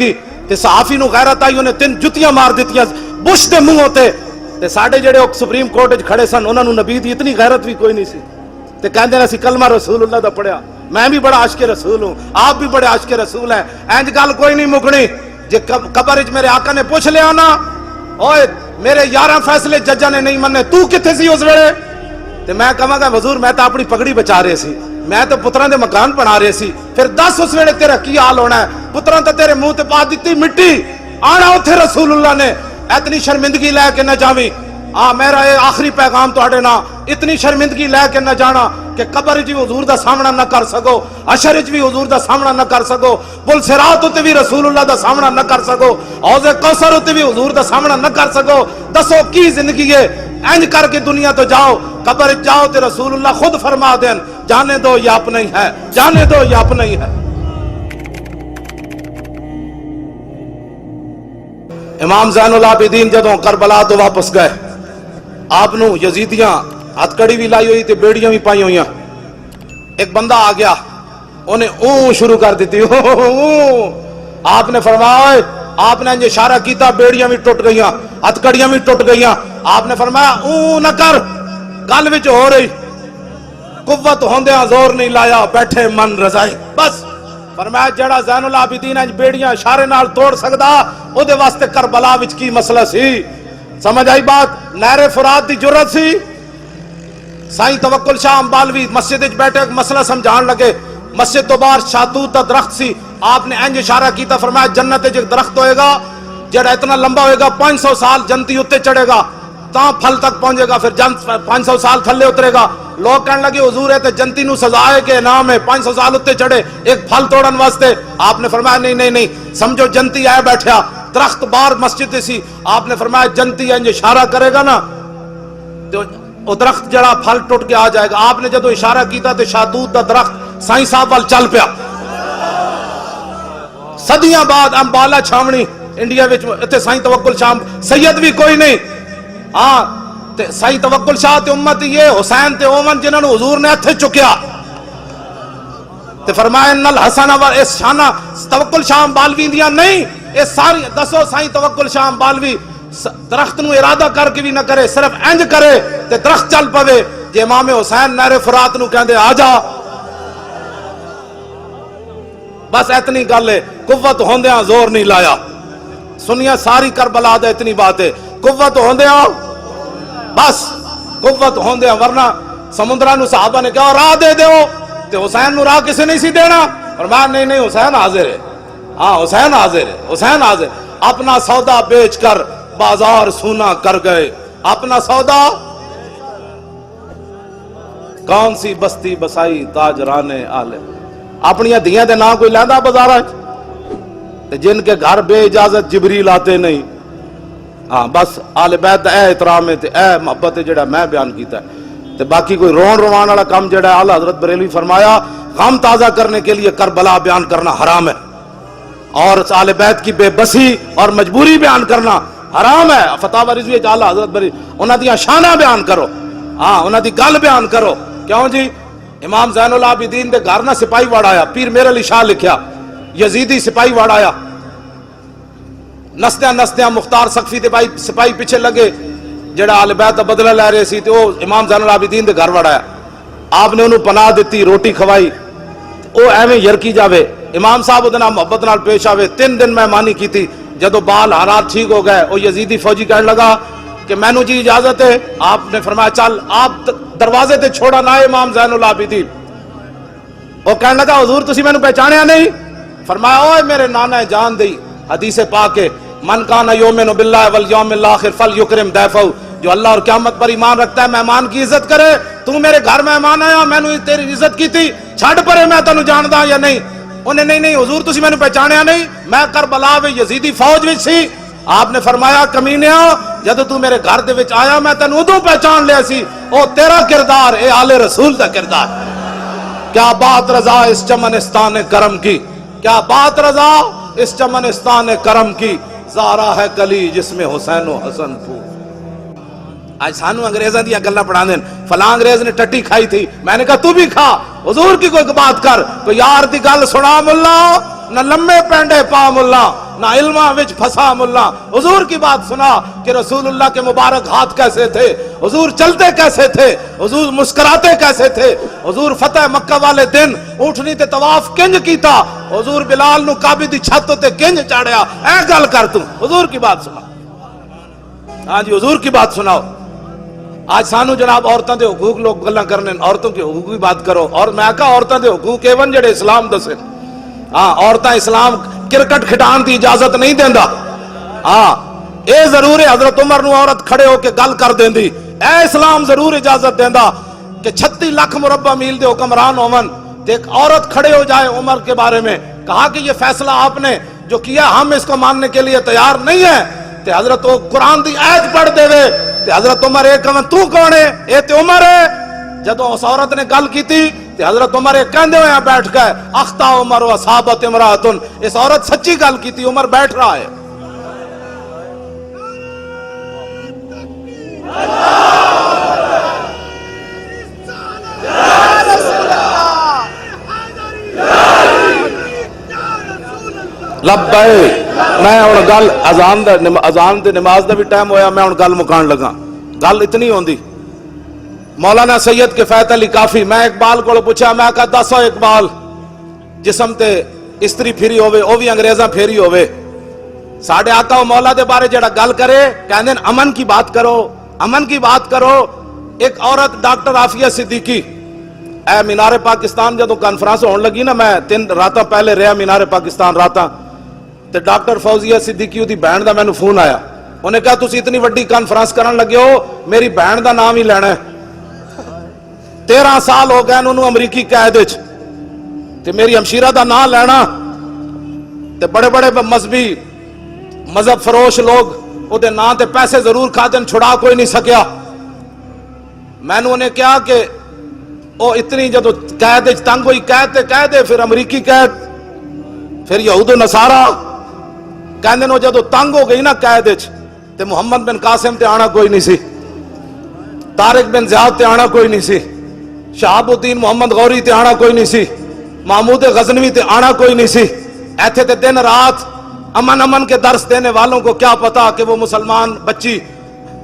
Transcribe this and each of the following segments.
چکی تے صحافی نو غیرت آئی انہیں 3 جتیاں مار دیتیاں بش دے منہ ہوتے تے ساڈے جڑے سپریم کورٹ وچ کھڑے سن انہاں نو نبی دی اتنی غیرت بھی کوئی نہیں سی تے کہندے نے اسی کلمہ رسول اللہ دا پڑھیا میں بھی بڑا عاشق رسول ہوں آپ بھی بڑے عاشق رسول ہیں انج گل کوئی نہیں مکنی جے قبر وچ میرے آقا نے پوچھ لیا نا اوئے میرے 11 فیصلے ججاں نے نہیں مننے تو کتھے سی اس ویلے تے میں کہاں گا حضور میں تو اپنی پگڑی بچا رہے سی میں تو پتراں دے مکان بنا رہے سی پھر دس اس ویلے تیرا کی حال ہونا ہے پتراں تے تیرے منہ تے پا دتی مٹی آنا اوتھے رسول اللہ نے اتنی شرمندگی لے کے نہ جاویں میرا یہ آخری پیغام تو نا اتنی شرمندگی لے کے نہ جانا کہ قبر جی حضور دا سامنا نہ کر سکو عشر بھی حضور دا سامنا نہ کر سکو پل صراط تے بھی رسول اللہ دا سامنا نہ کر سکو حوض کوثر تے بھی حضور دا سامنا نہ کر سکو دسو کی زندگی ہے انج کر کے دنیا تو جاؤ قبر جاؤ تے رسول اللہ خود فرما دین جانے دو یہ اپنا ہی ہے جانے دو یہ اپنا ہی ہے امام زین العابدین جدوں کربلا تو واپس گئے آپ نو یزیدیاں ہتھ کڑی بھی لائی ہوئی تھی بیڑیاں بھی پائی ہوئی ایک بندہ آ گیا انہیں اون شروع کر دیتی آپ نے فرمایا آپ نے اشارہ کیتا بیڑیاں بھی ٹوٹ گئیاں ہتھ کڑیاں بھی ٹوٹ گئیاں آپ نے فرمایا اون نہ کر گل وچ ہو رہی قوت ہوندیاں زور نہیں لایا بیٹھے من رضائی بس فرمایا جڑا زین العابدین بیڑیاں اشارے نال توڑ سکدا او دے واسطے کربلا وچ کی مسئلہ سی سمجھ آئی بات نہر فرات دی جرت سی سائیں توکل شاہ امبالوی مسجد وچ بیٹھے مسئلہ سمجھان لگے مسجد تو باہر شاتوت دا درخت سی آپ نے انج اشارہ کیتا فرمایا جنت وچ ایک درخت ہوئے گا جڑا اتنا لمبا ہوئے گا 500 سال جنتی اتے چڑھے گا تاں پھل تک پہنچے گا پھر جنت 500 سال تھلے اترے گا لوگ کہنے لگے حضور ہے تے جنتی نو سزا ہے کہ انعام ہے 500 سال اتے چڑھے ایک پھل توڑن واسطے آپ نے فرمایا نہیں سمجھو جنتی آئے بیٹھیا درخت باہر مسجد سی آپ نے فرمایا جنتی انج اشارہ کرے گا نا تو وہ درخت جڑا پھل ٹوٹ کے آ جائے گا آپ نے جدو اشارہ کیتا تے شاتوت دا درخت سائیں صاحب وال چل پیا صدیاں بعد امبالا چھاونی انڈیا وچ تے سائیں توکل شاہ سید بھی کوئی نہیں تے سائیں توکل شاہ تے امت یہ حسین تے اومن جنہاں نو حضور نے ہتھے چکیا تے فرمایا ان الحسن و اس شانہ توکل شاہ امبالوی دیاں نہیں اے ساری دسو سائیں توکل شاہ امبالوی درخت نو ارادہ کر کے بھی نہ کرے صرف انج کرے تے درخت چل پوے جے امام حسین نہر فرات نو کہندے آ جا بس اتنی گل ہے قوت ہوندیاں زور نہیں لایا سنیا ساری کربلا دا اتنی بات ہے قوت ہوندیاں بس قوت ہوندیاں ورنہ سمندرہ نو صحابہ نے کہا راہ دے دیو تے حسین نو راہ کسے نہیں سی دینا فرمایا نہیں حسین حاضر ہے حسین حاضر ہے حسین حاضر اپنا سودا بیچ کر بازار سونا کر گئے اپنا سودا کون سی بستی بسائی تاجران عالم اپنی دیاں دے نام کوئی لیندا بازار جن کے گھر بے اجازت جبریل آتے نہیں بس آل بیت اے احترام ہے اے محبت ہے جڑا میں بیان کیتا ہے تے باقی کوئی رون روان والا کام جڑا ہے اعلیٰ حضرت بریلوی فرمایا غم تازہ کرنے کے لیے کربلا بیان کرنا حرام ہے اور آل بیت کی بے بسی اور مجبوری بیان کرنا حرام ہے فتاوی رضوی اعلیٰ حضرت بریلوی انہاں دی شانہ بیان کرو انہاں دی گل بیان کرو کیوں جی امام زین العابدین دے گھر نہ سپاہی واڑ آیا پیر میرے علی شاہ لکھیا یزیدی سپاہی واڑ آیا نسدیاں مختار سقفی دے بھائی سپاہی پیچھے لگے جڑا آل بیت دا بدلہ لے رہے سی تے وہ امام زین العابدین دے گھر وڑ آیا آپ نے انہوں پناہ دیتی روٹی کھوائی وہ ایویں یرکی جاوے امام صاحب ادنا محبت نال پیش آوے 3 دن مہمانی کی تھی جدو بال حالات ٹھیک ہو گئے وہ یزیدی فوجی کہنے لگا کہ میں نو جی اجازت ہے آپ نے فرمایا چل آپ دروازے تے چھوڑا نہ امام زین العابدین وہ کہنے لگا حضور تسی میں نو پہچانیا نہیں فرمایا اوے میرے نانا جان دی حدیث پاک ہے من کان یؤمن باللہ والیوم الاخر فلیکرم ضیفہ جو اللہ اور قیامت پر ایمان رکھتا ہے مہمان کی عزت کرے تو میرے گھر مہمان آیا میں نے تیری عزت کی تھی چھڑ پرے میں تینوں جاندا یا نہیں انہیں نہیں حضور تسی میں نے پہچانیا نہیں میں کربلا وچ یزیدی فوج وچ سی آپ نے فرمایا کمینیا جب تو میرے گھر دے وچ آیا میں تینوں ادوں پہچان لیا سی او تیرا کردار اے آل رسول دا کردار کیا بات رضا اس چمنستان کرم کی کیا بات رضا اس چمنستان کرم کی زارا ہے کلی جس میں حسین و حسن پھول آج سانو انگریزاں دیا گلاں پڑھا دین فلاں انگریز نے ٹٹی کھائی تھی میں نے کہا تو بھی کھا حضور کی کوئی بات کر تو یار دی گل سنا ملا نہ لمے پینڈے پا ملا نہ علمہ وچ پھسا ملا. حضور کی بات سنا کہ رسول اللہ کے مبارک ہاتھ کیسے تھے, حضور چلتے کیسے تھے, حضور مسکراتے کیسے تھے, حضور فتح مکہ والے دن اونٹنی تے طواف کنج کیتا, حضور بلال نو کعبے دی چھت تے کنج چاڑیا. اے گل کر تو حضور کی بات سنا. ہاں جی حضور کی بات سناؤ. آج سانو جناب عورتوں دے حقوق لوگ گلاں کرنے, عورتوں کے حقوق کی بات کرو. اور میں کہا عورتوں دے حقوق ایون جڑے اسلام دسے. ہاں عورتاں اسلام کرکٹ کھٹان دی اجازت نہیں دیندا. ہاں اے ضرور ہے حضرت عمر نو عورت کھڑے ہو کے گل کر دیندی. اے اسلام ضرور اجازت دیندا کہ 36 لاکھ مربع میل دے حکمران ہون تے ایک عورت کھڑے ہو جائے عمر کے بارے میں. کہا کہ یہ فیصلہ آپ نے جو کیا ہم اس کو ماننے کے لیے تیار نہیں ہیں. تے حضرت قرآن دی آیت پڑھ دے وے تے حضرت عمر ایک کہن تو کون ہے, اے تے عمر ہے. جدوں اس عورت نے گل کیتی تے حضرت عمر ایک کہندے ہوئے بیٹھ گئے اخطا عمر و صحابت امراتن. اس عورت سچی گل کیتی, عمر بیٹھ رہا ہے. لبے میں ہن گل اذان دے نماز دا بھی ٹائم ہویا, میں ہن گل مکان لگا. گل اتنی ہوندی مولانا سید کفایت علی کافی, میں اقبال کو پوچھا, میں کہا دسو اقبال جسم تے استری پھری ہوئے او بھی انگریزاں پھیری ہوئے, ساڑھے آقا و مولا دے بارے جڑا گل کرے کہندے امن کی بات کرو, امن کی بات کرو. ایک عورت ڈاکٹر عافیہ صدیقی اے مینار پاکستان جدوں کانفرنس ہون لگی نا, میں 3 راتاں پہلے رہا مینار پاکستان راتاں, تے ڈاکٹر فوزیہ صدیقی دی بہن دا مینوں فون آیا. انہیں کہا تسی اتنی وڈی کانفرنس کرن لگے ہو, میری بہن دا نام ہی لینا ہے. 13 سال ہو گئے انہوں امریکی قید وچ, تے میری ہمشیرہ دا نام لینا تے بڑے بڑے مذہبی مذہب فروش لوگ او دے نام تے پیسے ضرور کھادن, چھڑا کوئی نہیں سکیا. میں نے کہا کہ او اتنی جدو قید وچ تنگ ہوئی, قید تے قید ہے, پھر امریکی قید, پھر یہود و نصارہ کہندے نو جدو تنگ ہو گئی نا قید وچ, تے محمد بن قاسم تے آنا کوئی نہیں سی, طارق بن زیاد تے آنا کوئی نہیں سی, شہاب الدین محمد غوری تے آنا کوئی نہیں سی, محمود غزنوی تے آنا کوئی نہیں سی. ایتھے تے دن رات امن کے درس دینے والوں کو کیا پتا کہ وہ مسلمان بچی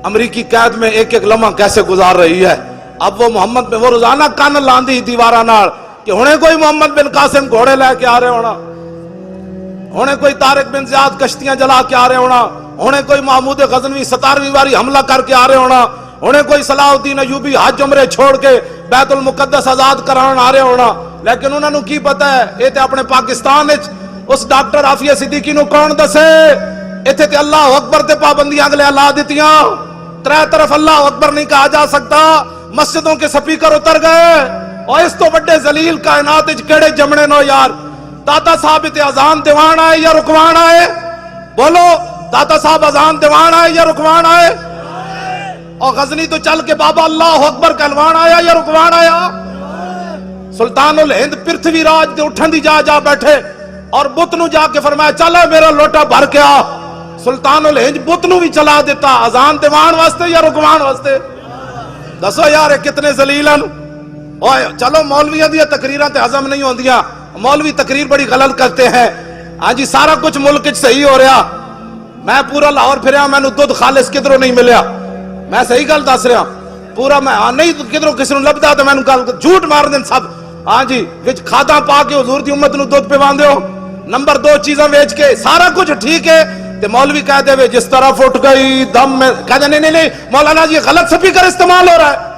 امریکی قید میں ایک ایک لمحہ کیسے گزار رہی ہے. اب وہ محمد میں وہ روزانہ کان لاندی دیوارہ نال کہ ہونے کوئی محمد بن قاسم گھوڑے لے کے آ رہے ہونا, ہونے کوئی طارق بن زیاد کشتیاں جلا کے آ رہے ہونا, ہونے کوئی محمود غزنوی 17ویں باری حملہ کر کے آ رہے ہونا, ہونے کوئی صلاح الدین ایوبی حج عمرے چھوڑ کے بیت المقدس آزاد کران آ رہے ہونا. لیکن انہوں نے کی پتا ہے, یہ تے اپنے پاکستان اس ڈاکٹر عافیہ صدیقی نو کون دسے, ایتھے تے اللہ اکبر تے پابندیاں اگلے لا دیتیاں, 3 طرف اللہ اکبر نہیں کہا جا سکتا, مسجدوں کے سپیکر اتر گئے. اور اس تو بڑے ذلیل کائنات وچ کیڑے جمنے نو یار. داتا صاحب تے اذان دیوان آئے یا رکوان آئے, بولو داتا صاحب اذان دیوان آئے یا رکوان آئے, اور غزنی تو چل کے بابا اللہ اکبر کہلوان آیا یا رکوان آیا. سلطان الہند پرتھوی راج دے اٹھن دی جا بیٹھے اور بت نو جا کے فرمایا چل میرا لوٹا بھر کے آ. سلطان الہند بت نو بھی چلا دیتا, اذان دیوان واسطے یا رکوان واسطے. دسو یار کتنے ذلیلن. اوے چلو مولویاں دی تقریراں تے ہضم نہیں ہوندیاں, مولوی تقریر بڑی غلط کرتے ہیں. ہاں جی سارا کچھ ملک وچ صحیح ہو رہا, میں پورا لاہور پھریا, مینوں دودھ خالص کدھروں نہیں ملیا, میں صحیح گل دس رہا پورا, میں نہیں کدھروں کسی نوں لبدا تے مینوں گل جھوٹ مار دین سب. ہاں جی وچ کھادا پا کے حضور دی امت نوں دودھ پواندے ہو, نمبر 2 چیزاں ویچ کے سارا کچھ ٹھیک ہے, تے مولوی کہہ دے وے جس طرف اٹھ گئی دم میں, کہہ دے نہیں مولانا جی غلط سپیکر استعمال ہو رہا ہے.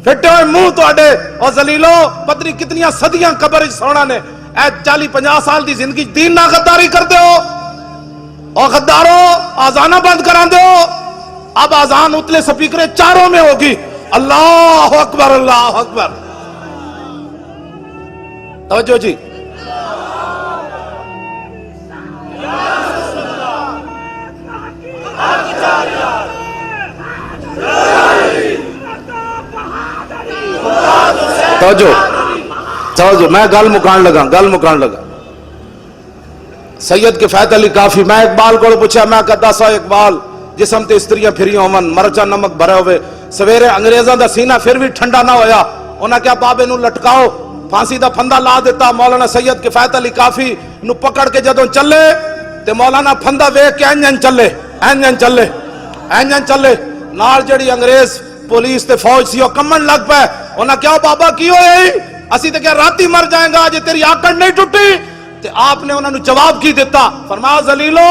پھٹے ہوئے منہ تواڈے اور ذلیلو, پتری کتنیاں صدیاں قبر وچ سونا نے, اے 40-50 سال دی زندگی دین نہ غداری کردے ہو, اور غدارو آزانہ بند کراندے ہو. اب آزان اتلے سپیکریں چاروں میں ہوگی, اللہ اکبر اللہ اکبر. توجہ جی, توجہ میں گل مکان لگا. سید کفایت علی کافی, میں اقبال کو پوچھا, میں کہتا سا اقبال جسم تے استریاں پھری ہومن, مرچا نمک بھرے ہوئے, سویرے انگریزاں دا سینہ پھر بھی ٹھنڈا نہ ہویا, انہاں کیا بابے نو لٹکاؤ, پھانسی دا پھندا لا دیتا. مولانا سید کفایت علی کافی نو پکڑ کے جدوں چلے تے مولانا پھندا ویکھ کے انجن چلے نال جڑی انگریز پولیس تے فوج سی او کمن لگ پے انہاں کیا بابا کی ہوئے اسی تے کیا راتی مر جائیں گا جے تیری آکڑ نہیں ٹوٹی تے آپ نے انہاں نو جواب کی دیتا فرمایا ذلیلو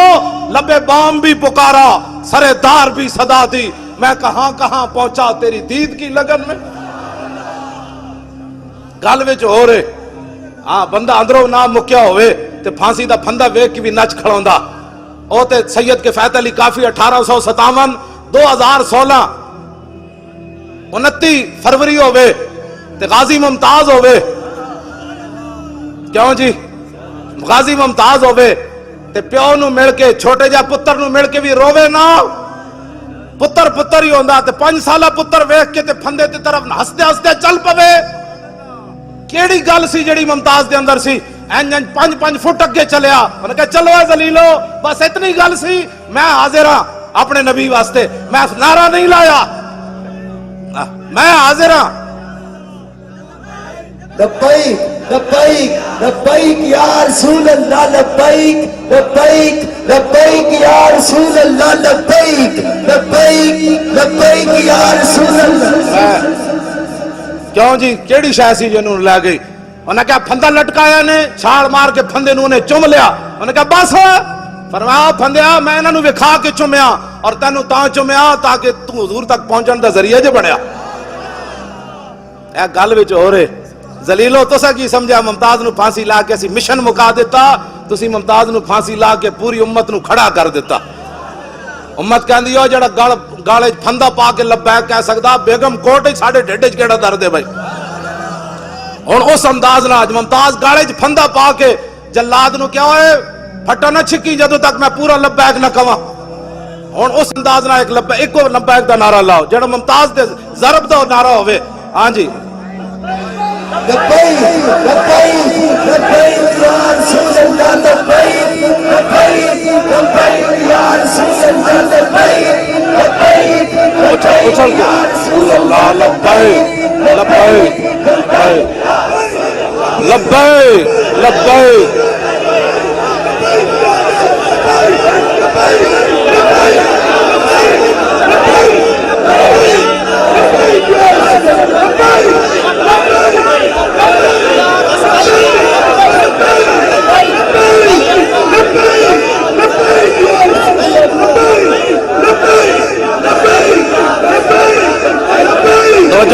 لبے بام بھی پکارا سرے دار بھی صدا دی میں کہاں کہاں پہنچا تیری دید کی لگن میں گل وچ ہو رہے ہاں بندہ اندروں نہ مکیا ہوئے تے پھانسی دا پھندا ویکھ کے بھی نچ کھڑوندا او تے سید کفایت علی کافی 1857 2016 29 فروری ہوئے تے غازی ممتاز ہوئے کیوں جی غازی ممتاز ہوئے تے پیو نو مل کے چھوٹے جا پتر نو مل کے بھی روے نا پتر ہی ہوندا تے 5 سالہ پتر ویکھ کے تے پھندے تے طرف ہستے چل پوے کیڑی گل سی جڑی ممتاز دے اندر سی انجن 5 فٹ اگے چلیا انہوں نے کہا چلو اے ذلیلو بس اتنی گل سی میں حاضر ہاں اپنے نبی واسطے میں نعرہ نہیں لایا میں حاضر ہاں لبیک لبیک لبیک یا رسول اللہ لبیک لبیک لبیک یا رسول اللہ لبیک لبیک لبیک یا رسول اللہ کیوں جی کیڑی شے سی جنوں لے گئی انہوں نے کہا پھندا لٹکایا نے چھاڑ مار کے پھندے نو نے چم لیا انہوں نے کہا بس فرمایا پھندیا میں انہاں نو وکھا کے چمیا اور تینوں تاں چمیا تاکہ تو حضور تک پہنچن دا ذریعہ جو بنیا اے گل وچ ہو رہے ذلیلو تسا کی سمجھا ممتاز نو پھانسی لا کے اسی مشن مکا دیتا تسی ممتاز نو پھانسی لا کے پوری امت نو کھڑا کر دیتا امت کہندی ہو جڑا گالے پھندا پا کے لبیک کہہ سکدا بیگم کوٹ ساڈے ڈھڈ وچ کیڑا درد ہے بھائی ہن اس انداز نال ممتاز گالے پھندا پا کے جلاد نو کیا ہوئے پھٹا نہ چھکی جدوں تک میں پورا لبیک نہ کواں ہن اس انداز نال ایک لبیک دا نعرہ لاؤ جڑا ممتاز دے ضرب دا نعرہ ہوے ہاں جی لبیک لبیک لبیک یا رسول اللہ لبیک لبیک لبیک یا رسول اللہ لبیک لبیک اچھل کے اللہ لبیک لبیک لبیک لبیک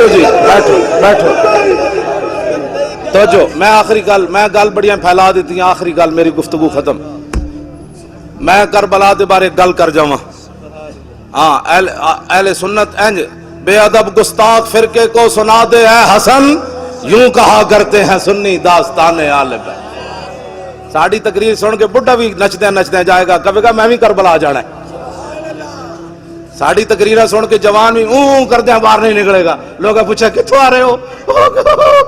جی بیٹھو توجہ میں آخری گل بڑیاں پھیلا دیتی ہیں آخری گل میری گفتگو ختم میں کربلا دے بارے گل کر جاواں ہاں اہل سنت انج بے ادب گستاخ فرقے کو سنا دے اے حسن یوں کہا کرتے ہیں سنی داستان آل بیت ساڑی تقریر سن کے بڑھا بھی نچدے جائے گا کبھی میں بھی کربلا جانا ہے ساڑی تقریرہ سن کے جوان بھی کردے ہیں باہر نہیں نکلے گا لوگا پوچھا کتوں آ رہے ہو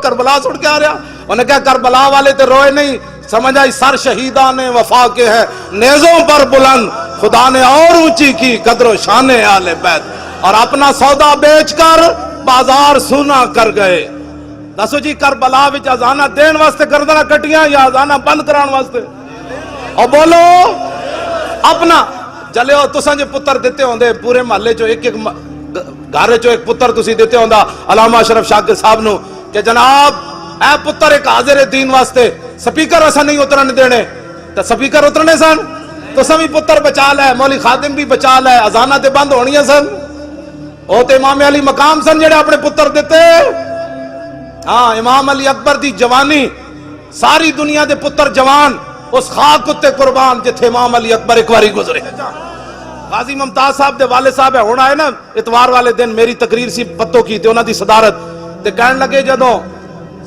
کربلا سن کے آ رہا انہیں کہا کربلا والے تے روئے نہیں سمجھ آئی سر شہیدان وفا کے ہے نیزوں پر بلند خدا نے اور اونچی کی قدر و شان آل بیت اور اپنا سودا بیچ کر بازار سونا کر گئے دسو جی کربلا وچ اذانہ دین واسطے گردناں کٹیاں یا اذانہ بند کران واسطے اور بولو اپنا جلے ہو تساں جے پتر دیتے ہوندے پورے محلے چو ایک گھر چو ایک پتر تسی دیتے ہوندا علامہ اشرف شاکر صاحب نو کہ جناب اے پتر ایک حاضر دین واسطے سپیکر اسا نہیں اترن دینے تے سپیکر اترنے سن تساں بھی پتر بچا لے مولی خادم بھی بچا لے اذاناں تے بند ہونیاں سن او تے امام علی مقام سن جڑے اپنے پتر دیتے ہاں امام علی اکبر دی جوانی ساری دنیا دے پتر جوان اس خاک اتے قربان جتھے امام علی اکبر ایک واری گزرے غازی ممتاز صاحب دے والے صاحب ہے ہونا ہے نا اتوار والے دن میری تقریر سی پتوں کی تے انہاں دی صدارت تے کہن لگے جدوں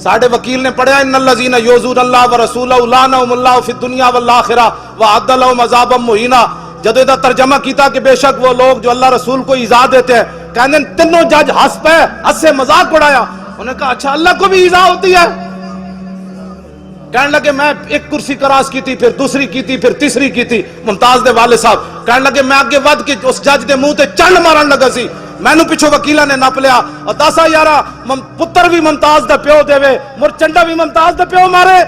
ساڈے وکیل نے پڑھیا ان الذین یؤذون اللہ ورسولہ لعنهم اللہ فی الدنیا والآخرہ واعد لهم عذابا مہینا جدوں دا ترجمہ کیتا کہ بے شک وہ لوگ جو اللہ رسول کو ایذا دیتے ہیں کہنے تینوں جج ہنس پے ہنس سے مذاق اڑایا انہوں نے کہا اچھا اللہ کو بھی ایذا ہوتی ہے کہنے لگے میں ایک کرسی کراس کی تھی پھر دوسری کی تھی پھر تیسری کی تھی ممتاز دے والے صاحب کہنے لگے میں آگے ود کے اس جج دے منہ تے چنڈ مارن لگا سی میں نو پچھو وکیلہ نے نپ لیا اور دسا یارا پتر بھی ممتاز دا پیو دے وے مر چنڈا بھی ممتاز دا پیو مارے